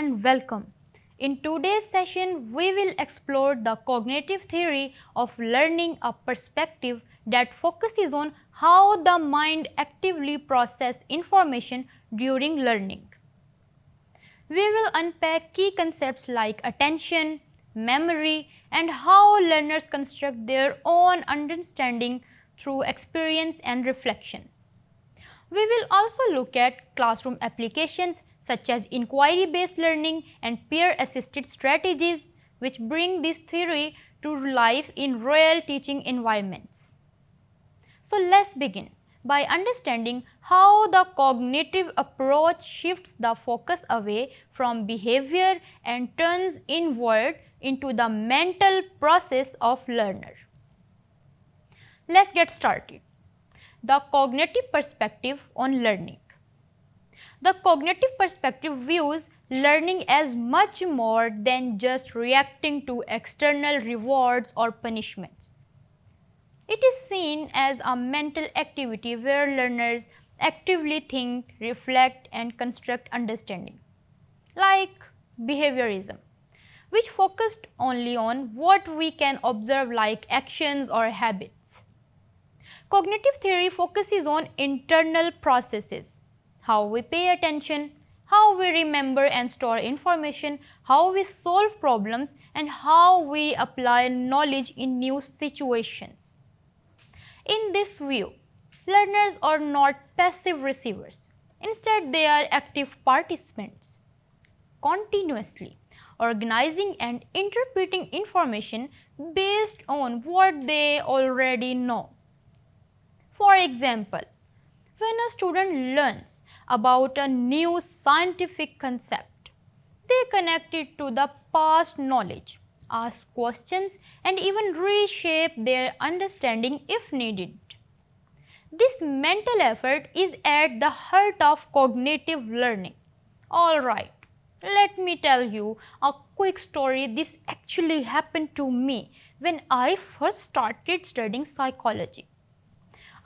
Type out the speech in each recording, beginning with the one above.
and welcome. In today's session, we will explore the cognitive theory of learning, a perspective that focuses on how the mind actively processes information during learning. We will unpack key concepts like attention, memory, and how learners construct their own understanding through experience and reflection. We will also look at classroom applications such as inquiry-based learning and peer-assisted strategies which bring this theory to life in real teaching environments. So let's begin by understanding how the cognitive approach shifts the focus away from behavior and turns inward into the mental process of learner. Let's get started. The cognitive perspective on learning. The cognitive perspective views learning as much more than just reacting to external rewards or punishments. It is seen as a mental activity where learners actively think, reflect, and construct understanding, like behaviorism, which focused only on what we can observe like actions or habits. Cognitive theory focuses on internal processes, how we pay attention, how we remember and store information, how we solve problems, and how we apply knowledge in new situations. In this view, learners are not passive receivers. Instead, they are active participants, continuously organizing and interpreting information based on what they already know. For example, when a student learns about a new scientific concept, they connect it to the past knowledge, ask questions, and even reshape their understanding if needed. This mental effort is at the heart of cognitive learning. Alright, let me tell you a quick story. This actually happened to me when I first started studying psychology.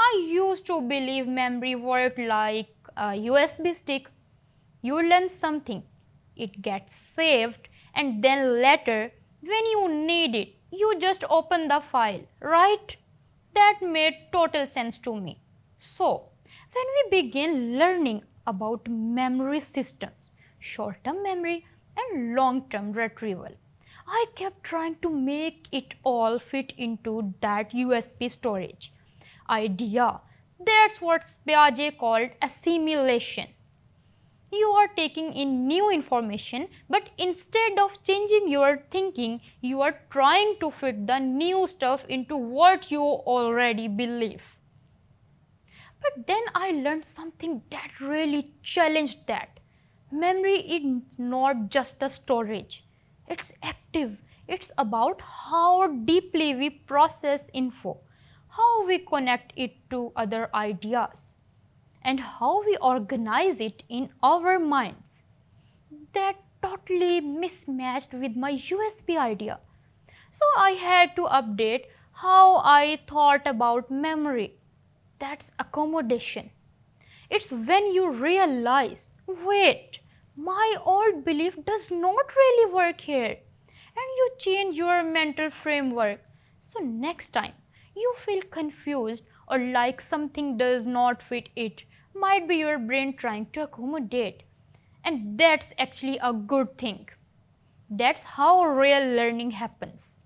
I used to believe memory worked like a USB stick. You learn something, it gets saved, and then later, when you need it, you just open the file, right? That made total sense to me. So, when we begin learning about memory systems, short-term memory and long-term retrieval, I kept trying to make it all fit into that USB storage idea. That's what Piaget called assimilation. You are taking in new information, but instead of changing your thinking, you are trying to fit the new stuff into what you already believe. But then I learned something that really challenged that. Memory is not just a storage, it's active. It's about how deeply we process info, how we connect it to other ideas, and how we organize it in our minds. That totally mismatched with my USB idea. So I had to update how I thought about memory. That's accommodation. It's when you realize, wait, my old belief does not really work here. And you change your mental framework. So next time you feel confused or like something does not fit, it might be your brain trying to accommodate. And that's actually a good thing. That's how real learning happens.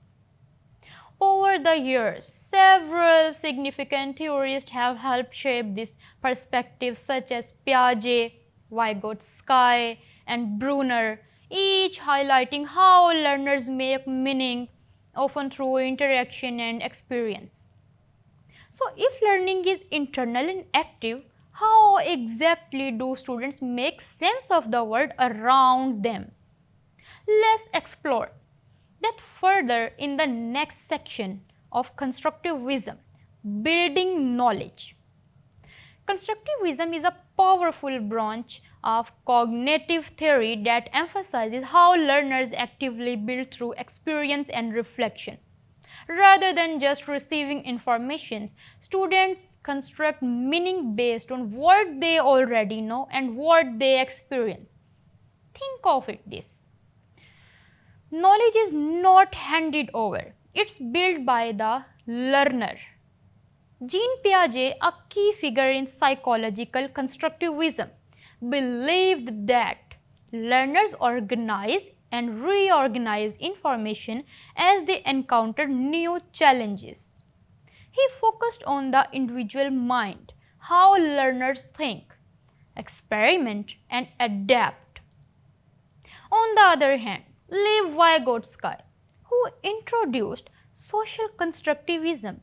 Over the years, several significant theorists have helped shape this perspective, such as Piaget, Vygotsky, and Brunner, each highlighting how learners make meaning, often through interaction and experience. So, if learning is internal and active, how exactly do students make sense of the world around them? Let's explore that further in the next section of constructivism, building knowledge. Constructivism is a powerful branch of cognitive theory that emphasizes how learners actively build through experience and reflection. Rather than just receiving information, students construct meaning based on what they already know and what they experience. Think of it this. Knowledge is not handed over, it's built by the learner. Jean Piaget, a key figure in psychological constructivism, believed that learners organize and reorganize information as they encounter new challenges. He focused on the individual mind, how learners think, experiment, and adapt. On the other hand, Lev Vygotsky, who introduced social constructivism,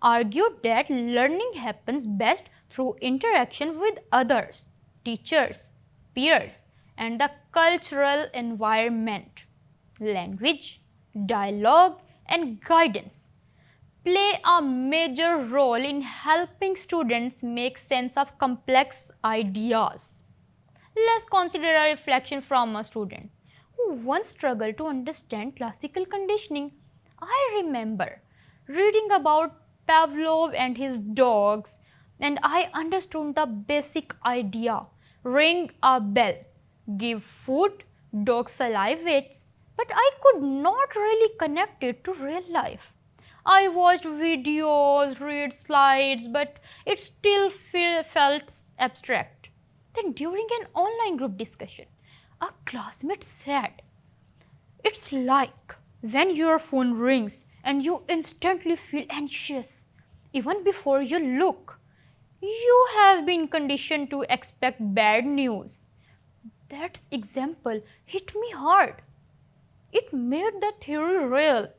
argued that learning happens best through interaction with others, teachers, peers, and the cultural environment. Language, dialogue, and guidance play a major role in helping students make sense of complex ideas. Let's consider a reflection from a student who once struggled to understand classical conditioning. I remember reading about Pavlov and his dogs, and I understood the basic idea: ring a bell, give food, dog salivates, but I could not really connect it to real life. I watched videos, read slides, but it still felt abstract. Then, during an online group discussion, a classmate said, "It's like when your phone rings and you instantly feel anxious, even before you look. You have been conditioned to expect bad news." That example hit me hard. It made the theory real.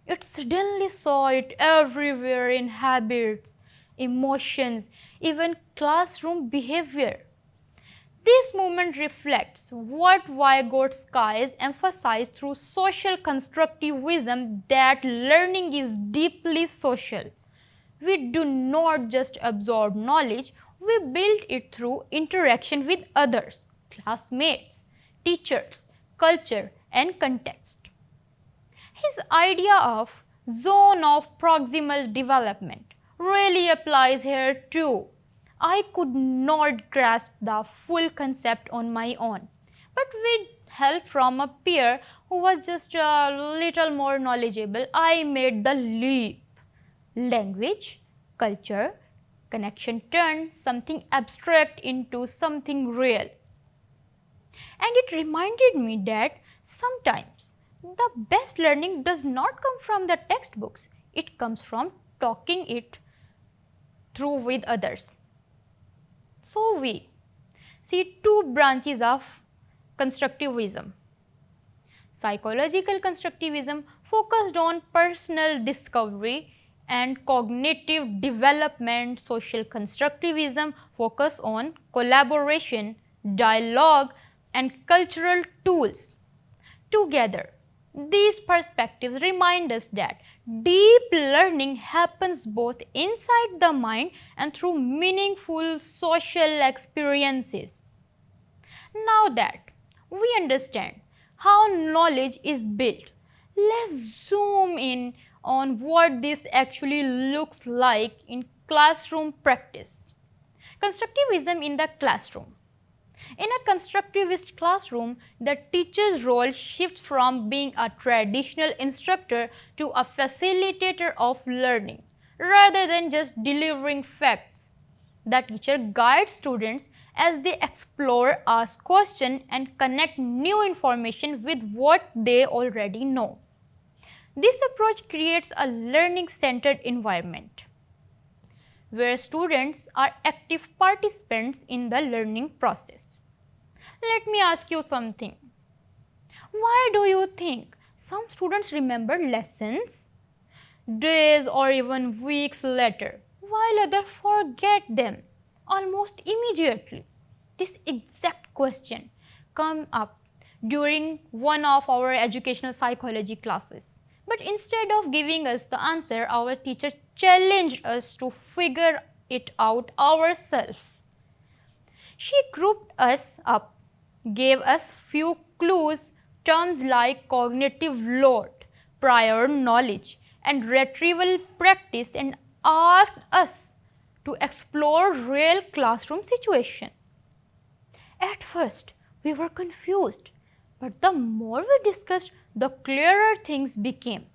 It suddenly saw it everywhere in habits, emotions, even classroom behavior. This movement reflects what Vygotsky emphasized through social constructivism, that learning is deeply social. We do not just absorb knowledge, we build it through interaction with others, classmates, teachers, culture, and context. His idea of zone of proximal development really applies here too. I could not grasp the full concept on my own, but with help from a peer who was just a little more knowledgeable, I made the leap. Language, culture, connection turned something abstract into something real. And it reminded me that sometimes the best learning does not come from the textbooks, it comes from talking it through with others. So we see two branches of constructivism. Psychological constructivism focused on personal discovery and cognitive development. Social constructivism focus on collaboration, dialogue, and cultural tools. Together, these perspectives remind us that deep learning happens both inside the mind and through meaningful social experiences. Now that we understand how knowledge is built, let's zoom in on what this actually looks like in classroom practice. Constructivism in the classroom. In a constructivist classroom, the teacher's role shifts from being a traditional instructor to a facilitator of learning. Rather than just delivering facts, the teacher guides students as they explore, ask questions, and connect new information with what they already know. This approach creates a learning-centered environment where students are active participants in the learning process. Let me ask you something. Why do you think some students remember lessons days or even weeks later, while others forget them almost immediately? This exact question came up during one of our educational psychology classes. But instead of giving us the answer, our teacher challenged us to figure it out ourselves. She grouped us up, gave us few clues, terms like cognitive load, prior knowledge, and retrieval practice, and asked us to explore real classroom situations. At first, we were confused. But the more we discussed, the clearer things became.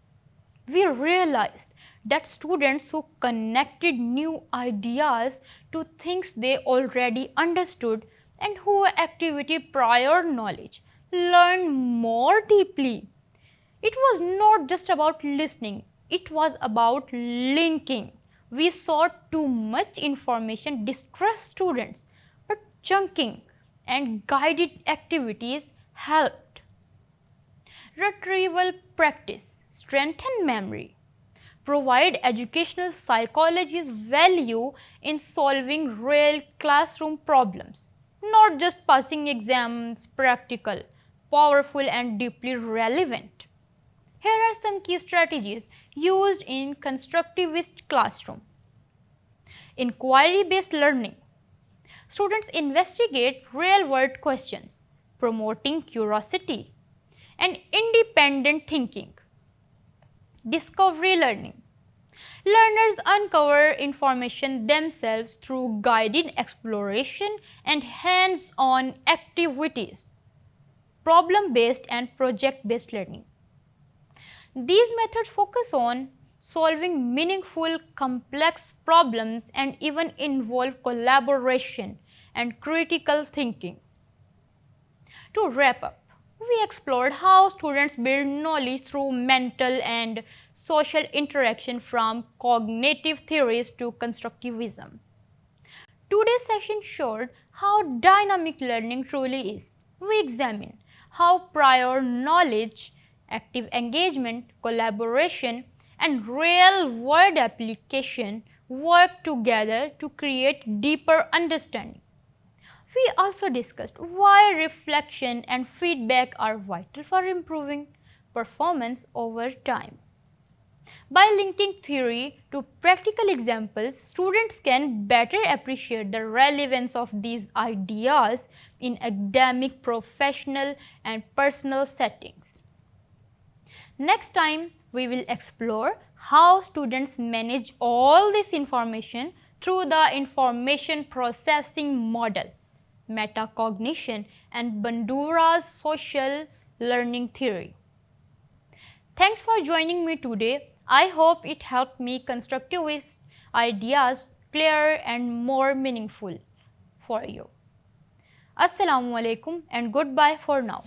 We realized that students who connected new ideas to things they already understood and who activated prior knowledge learned more deeply. It was not just about listening, it was about linking. We saw too much information distress students, but chunking and guided activities helped. Retrieval practice strengthen memory. Provide educational psychology's value in solving real classroom problems, not just passing exams, practical, powerful, and deeply relevant. Here are some key strategies used in constructivist classroom. Inquiry-based learning. Students investigate real-world questions, promoting curiosity and independent thinking. Discovery learning. Learners uncover information themselves through guided exploration and hands-on activities. Problem-based and project-based learning. These methods focus on solving meaningful, complex problems and even involve collaboration and critical thinking. To wrap up, we explored how students build knowledge through mental and social interaction from cognitive theories to constructivism. Today's session showed how dynamic learning truly is. We examined how prior knowledge, active engagement, collaboration, and real world application work together to create deeper understanding. We also discussed why reflection and feedback are vital for improving performance over time. By linking theory to practical examples, students can better appreciate the relevance of these ideas in academic, professional, and personal settings. Next time, we will explore how students manage all this information through the information processing model, metacognition, and Bandura's social learning theory. Thanks for joining me today. I hope it helped me constructivist ideas clearer and more meaningful for you. Assalamu alaikum and goodbye for now.